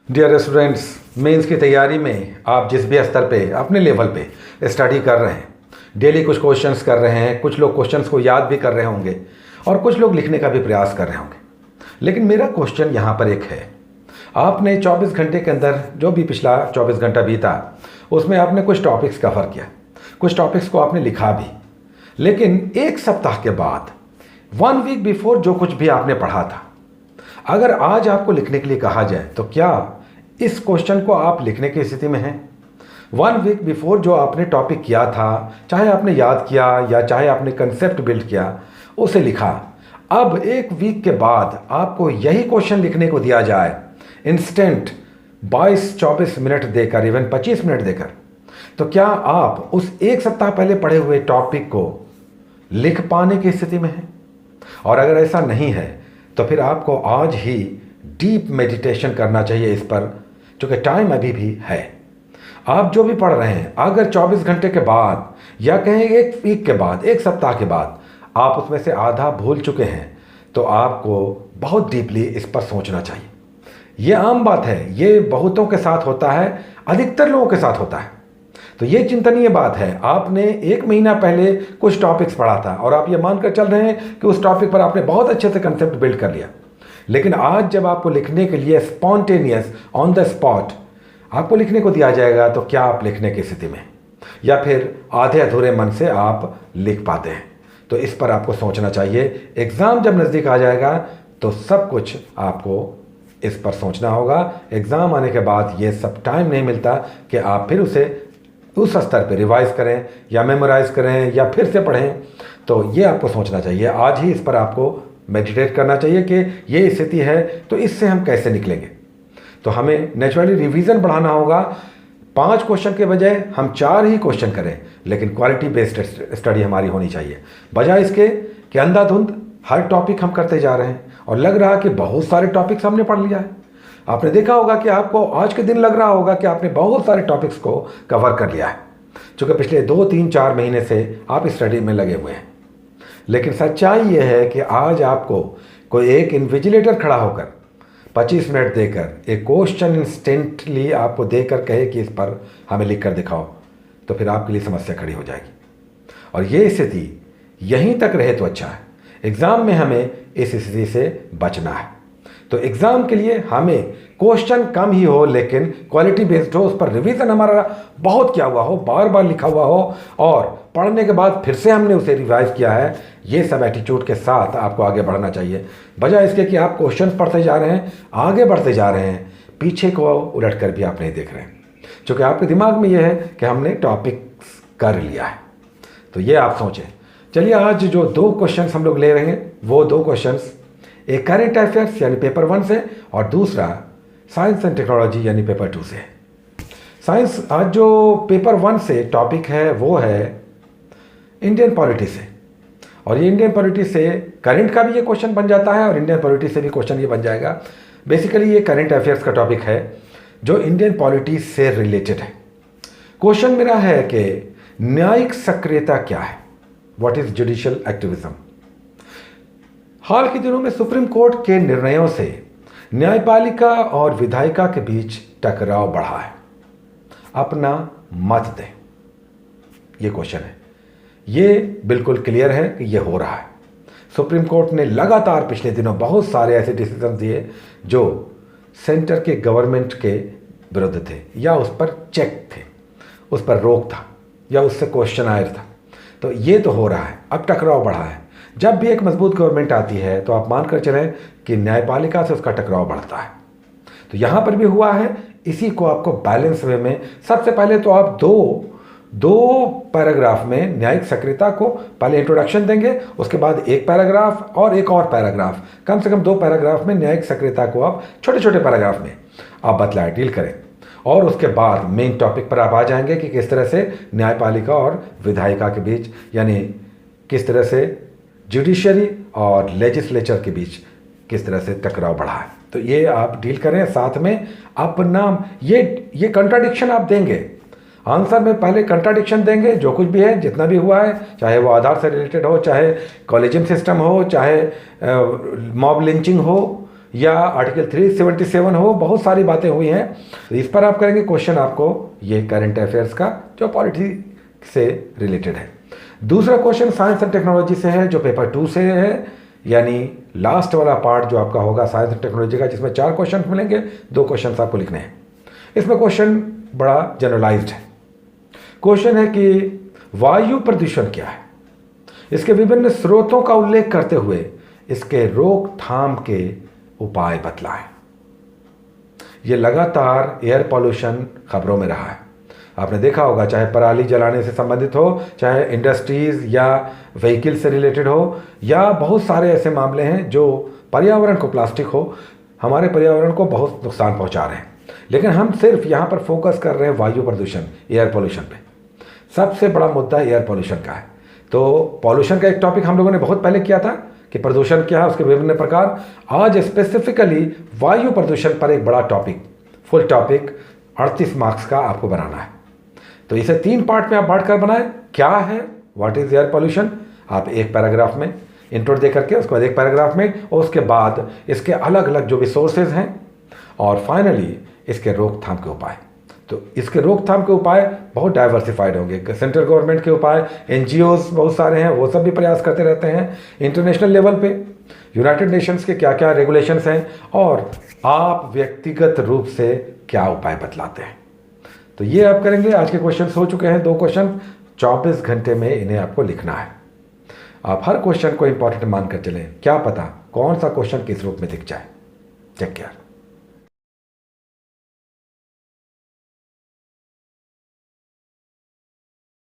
Dear students, mains की तैयारी में आप जिस भी स्तर पे अपने लेवल पे स्टडी कर रहे हैं, डेली कुछ क्वेश्चंस कर रहे हैं, कुछ लोग क्वेश्चंस को याद भी कर रहे होंगे और कुछ लोग लिखने का भी प्रयास कर रहे होंगे। लेकिन मेरा क्वेश्चन यहाँ पर एक है, आपने 24 घंटे के अंदर जो भी पिछला 24 घंटा बीता उसमें आपने कुछ टॉपिक्स कवर किया, कुछ टॉपिक्स को आपने लिखा भी, लेकिन एक सप्ताह के बाद 1 वीक बिफोर जो कुछ भी आपने पढ़ा था, अगर आज आपको लिखने के लिए कहा जाए तो क्या इस क्वेश्चन को आप लिखने की स्थिति में हैं? 1 वीक बिफोर जो आपने टॉपिक किया था, चाहे आपने याद किया या चाहे आपने कंसेप्ट बिल्ड किया, उसे लिखा। अब 1 वीक के बाद आपको यही क्वेश्चन लिखने को दिया जाए, इंस्टेंट 22-24 मिनट देकर, इवन 25 मिनट देकर, तो क्या आप उस एक सप्ताह पहले पढ़े हुए टॉपिक को लिख पाने की स्थिति में हैं? और अगर ऐसा नहीं है तो फिर आपको आज ही डीप मेडिटेशन करना चाहिए इस पर, क्योंकि टाइम अभी भी है। आप जो भी पढ़ रहे हैं, अगर 24 घंटे के बाद या कहें 1 वीक के बाद, एक सप्ताह के बाद आप उसमें से आधा भूल चुके हैं, तो आपको बहुत डीपली इस पर सोचना चाहिए। ये आम बात है, ये बहुतों के साथ होता है, अधिकतर लोगों के साथ होता है। तो ये चिंतनीय बात है। आपने 1 महीना पहले कुछ टॉपिक्स पढ़ा था और आप ये मानकर चल रहे हैं कि उस टॉपिक पर आपने बहुत अच्छे से कंसेप्ट बिल्ड कर लिया, लेकिन आज जब आपको लिखने के लिए स्पॉन्टेनियस ऑन द स्पॉट आपको लिखने को दिया जाएगा, तो क्या आप लिखने की स्थिति में, या फिर आधे अधूरे मन से आप लिख पाते हैं? तो इस पर आपको सोचना चाहिए। एग्ज़ाम जब नज़दीक आ जाएगा तो सब कुछ आपको इस पर सोचना होगा। एग्ज़ाम आने के बाद ये सब टाइम नहीं मिलता कि आप फिर उसे उस स्तर पे रिवाइज करें या मेमोराइज करें या फिर से पढ़ें। तो ये आपको सोचना चाहिए, आज ही इस पर आपको मेडिटेट करना चाहिए कि ये स्थिति है तो इससे हम कैसे निकलेंगे। तो हमें नेचुरली रिवीजन बढ़ाना होगा। 5 क्वेश्चन के बजाय हम 4 ही क्वेश्चन करें, लेकिन क्वालिटी बेस्ड स्टडी हमारी होनी चाहिए, बजाय इसके कि अंधाधुंध हर टॉपिक हम करते जा रहे हैं और लग रहा कि बहुत सारे टॉपिक्स हमने पढ़ लिया है। आपने देखा होगा कि आपको आज के दिन लग रहा होगा कि आपने बहुत सारे टॉपिक्स को कवर कर लिया है, क्योंकि पिछले 2, 3, 4 महीने से आप स्टडी में लगे हुए हैं। लेकिन सच्चाई ये है कि आज आपको कोई एक इन्विजिलेटर खड़ा होकर 25 मिनट देकर एक क्वेश्चन इंस्टेंटली आपको देकर कहे कि इस पर हमें लिख कर दिखाओ, तो फिर आपके लिए समस्या खड़ी हो जाएगी। और ये स्थिति यहीं तक रहे तो अच्छा है। एग्ज़ाम में हमें इस स्थिति से बचना है। तो एग्ज़ाम के लिए हमें क्वेश्चन कम ही हो, लेकिन क्वालिटी बेस्ड हो, उस पर रिवीजन हमारा बहुत किया हुआ हो, बार बार लिखा हुआ हो, और पढ़ने के बाद फिर से हमने उसे रिवाइज किया है। ये सब एटीट्यूड के साथ आपको आगे बढ़ना चाहिए, बजाय इसके कि आप क्वेश्चन पढ़ते जा रहे हैं, आगे बढ़ते जा रहे हैं, पीछे को उलट कर भी आप नहीं देख रहे हैं, क्योंकि आपके दिमाग में यह है कि हमने टॉपिक्स कर लिया है। तो ये आप सोचें। चलिए, आज जो 2 क्वेश्चन हम लोग ले रहे हैं, वो 2 क्वेश्चन एक करंट अफेयर्स यानी पेपर 1 से, और दूसरा साइंस एंड टेक्नोलॉजी यानी पेपर 2 से। साइंस, आज जो पेपर 1 से टॉपिक है वो है इंडियन पॉलिटी से, और ये इंडियन पॉलिटी से करंट का भी ये क्वेश्चन बन जाता है और इंडियन पॉलिटी से भी क्वेश्चन ये बन जाएगा। बेसिकली ये करंट अफेयर्स का टॉपिक है जो इंडियन पॉलिटी से रिलेटेड है। क्वेश्चन मेरा है कि न्यायिक सक्रियता क्या है, व्हाट इज जुडिशियल एक्टिविज्म। हाल के दिनों में सुप्रीम कोर्ट के निर्णयों से न्यायपालिका और विधायिका के बीच टकराव बढ़ा है। अपना मत दें, ये क्वेश्चन है। ये बिल्कुल क्लियर है कि ये हो रहा है। सुप्रीम कोर्ट ने लगातार पिछले दिनों बहुत सारे ऐसे डिसीजन दिए जो सेंटर के गवर्नमेंट के विरुद्ध थे, या उस पर चेक थे, उस पर रोक था, या उससे क्वेश्चन आयर था। तो ये तो हो रहा है, अब टकराव बढ़ा है। जब भी एक मजबूत गवर्नमेंट आती है तो आप मानकर चलें कि न्यायपालिका से उसका टकराव बढ़ता है। तो यहाँ पर भी हुआ है। इसी को आपको बैलेंस वे में, सबसे पहले तो आप दो पैराग्राफ में न्यायिक सक्रियता को पहले इंट्रोडक्शन देंगे, उसके बाद एक पैराग्राफ और एक और पैराग्राफ, कम से कम 2 पैराग्राफ में न्यायिक सक्रियता को आप छोटे छोटे पैराग्राफ में आप बतलाएं, डील करें, और उसके बाद मेन टॉपिक पर आप आ जाएंगे कि किस तरह से न्यायपालिका और विधायिका के बीच, यानी किस तरह से जुडिशरी और लेजिस्लेचर के बीच किस तरह से टकराव बढ़ा है। तो ये आप डील करें। साथ में अपना ये कंट्राडिक्शन आप देंगे, आंसर में पहले कंट्राडिक्शन देंगे, जो कुछ भी है, जितना भी हुआ है, चाहे वो आधार से रिलेटेड हो, चाहे कॉलेजियम सिस्टम हो, चाहे मॉब लिंचिंग हो, या आर्टिकल 377 हो, बहुत सारी बातें हुई हैं। तो इस पर आप करेंगे क्वेश्चन, आपको ये करंट अफेयर्स का जो पॉलिटी से रिलेटेड है। दूसरा क्वेश्चन साइंस एंड टेक्नोलॉजी से है, जो पेपर 2 से है, यानी लास्ट वाला पार्ट जो आपका होगा साइंस एंड टेक्नोलॉजी का, जिसमें 4 क्वेश्चन मिलेंगे, 2 क्वेश्चन आपको लिखने हैं। इसमें क्वेश्चन बड़ा जनरलाइज्ड है। क्वेश्चन है कि वायु प्रदूषण क्या है, इसके विभिन्न स्रोतों का उल्लेख करते हुए इसके रोकथाम के उपाय बतलाएं। ये लगातार एयर पॉल्यूशन खबरों में रहा है। आपने देखा होगा, चाहे पराली जलाने से संबंधित हो, चाहे इंडस्ट्रीज या व्हीकल से रिलेटेड हो, या बहुत सारे ऐसे मामले हैं जो पर्यावरण को, प्लास्टिक हो, हमारे पर्यावरण को बहुत नुकसान पहुंचा रहे हैं। लेकिन हम सिर्फ यहाँ पर फोकस कर रहे हैं वायु प्रदूषण, एयर पॉल्यूशन पे। सबसे बड़ा मुद्दा एयर पॉल्यूशन का है। तो पॉल्यूशन का एक टॉपिक हम लोगों ने बहुत पहले किया था कि प्रदूषण क्या है, उसके विभिन्न प्रकार। आज स्पेसिफिकली वायु प्रदूषण पर एक बड़ा टॉपिक, फुल टॉपिक 38 मार्क्स का आपको बनाना है। तो इसे 3 पार्ट में आप बांटकर बनाएं। क्या है, व्हाट इज एयर पॉल्यूशन, आप एक पैराग्राफ में इंट्रो दे करके, उसके बाद एक पैराग्राफ में, और उसके बाद इसके अलग अलग जो भी सोर्सेज हैं, और फाइनली इसके रोकथाम के उपाय। तो इसके रोकथाम के उपाय बहुत डाइवर्सिफाइड होंगे। सेंट्रल गवर्नमेंट के उपाय, एनजीओज बहुत सारे हैं, वो सब भी प्रयास करते रहते हैं। इंटरनेशनल लेवल पे यूनाइटेड नेशंस के क्या क्या रेगुलेशंस हैं, और आप व्यक्तिगत रूप से क्या उपाय बतलाते हैं। तो ये आप करेंगे। आज के क्वेश्चंस हो चुके हैं 2 क्वेश्चन, 24 घंटे में इन्हें आपको लिखना है। आप हर क्वेश्चन को इंपॉर्टेंट मानकर चलें, क्या पता कौन सा क्वेश्चन किस रूप में दिख जाए। Take care.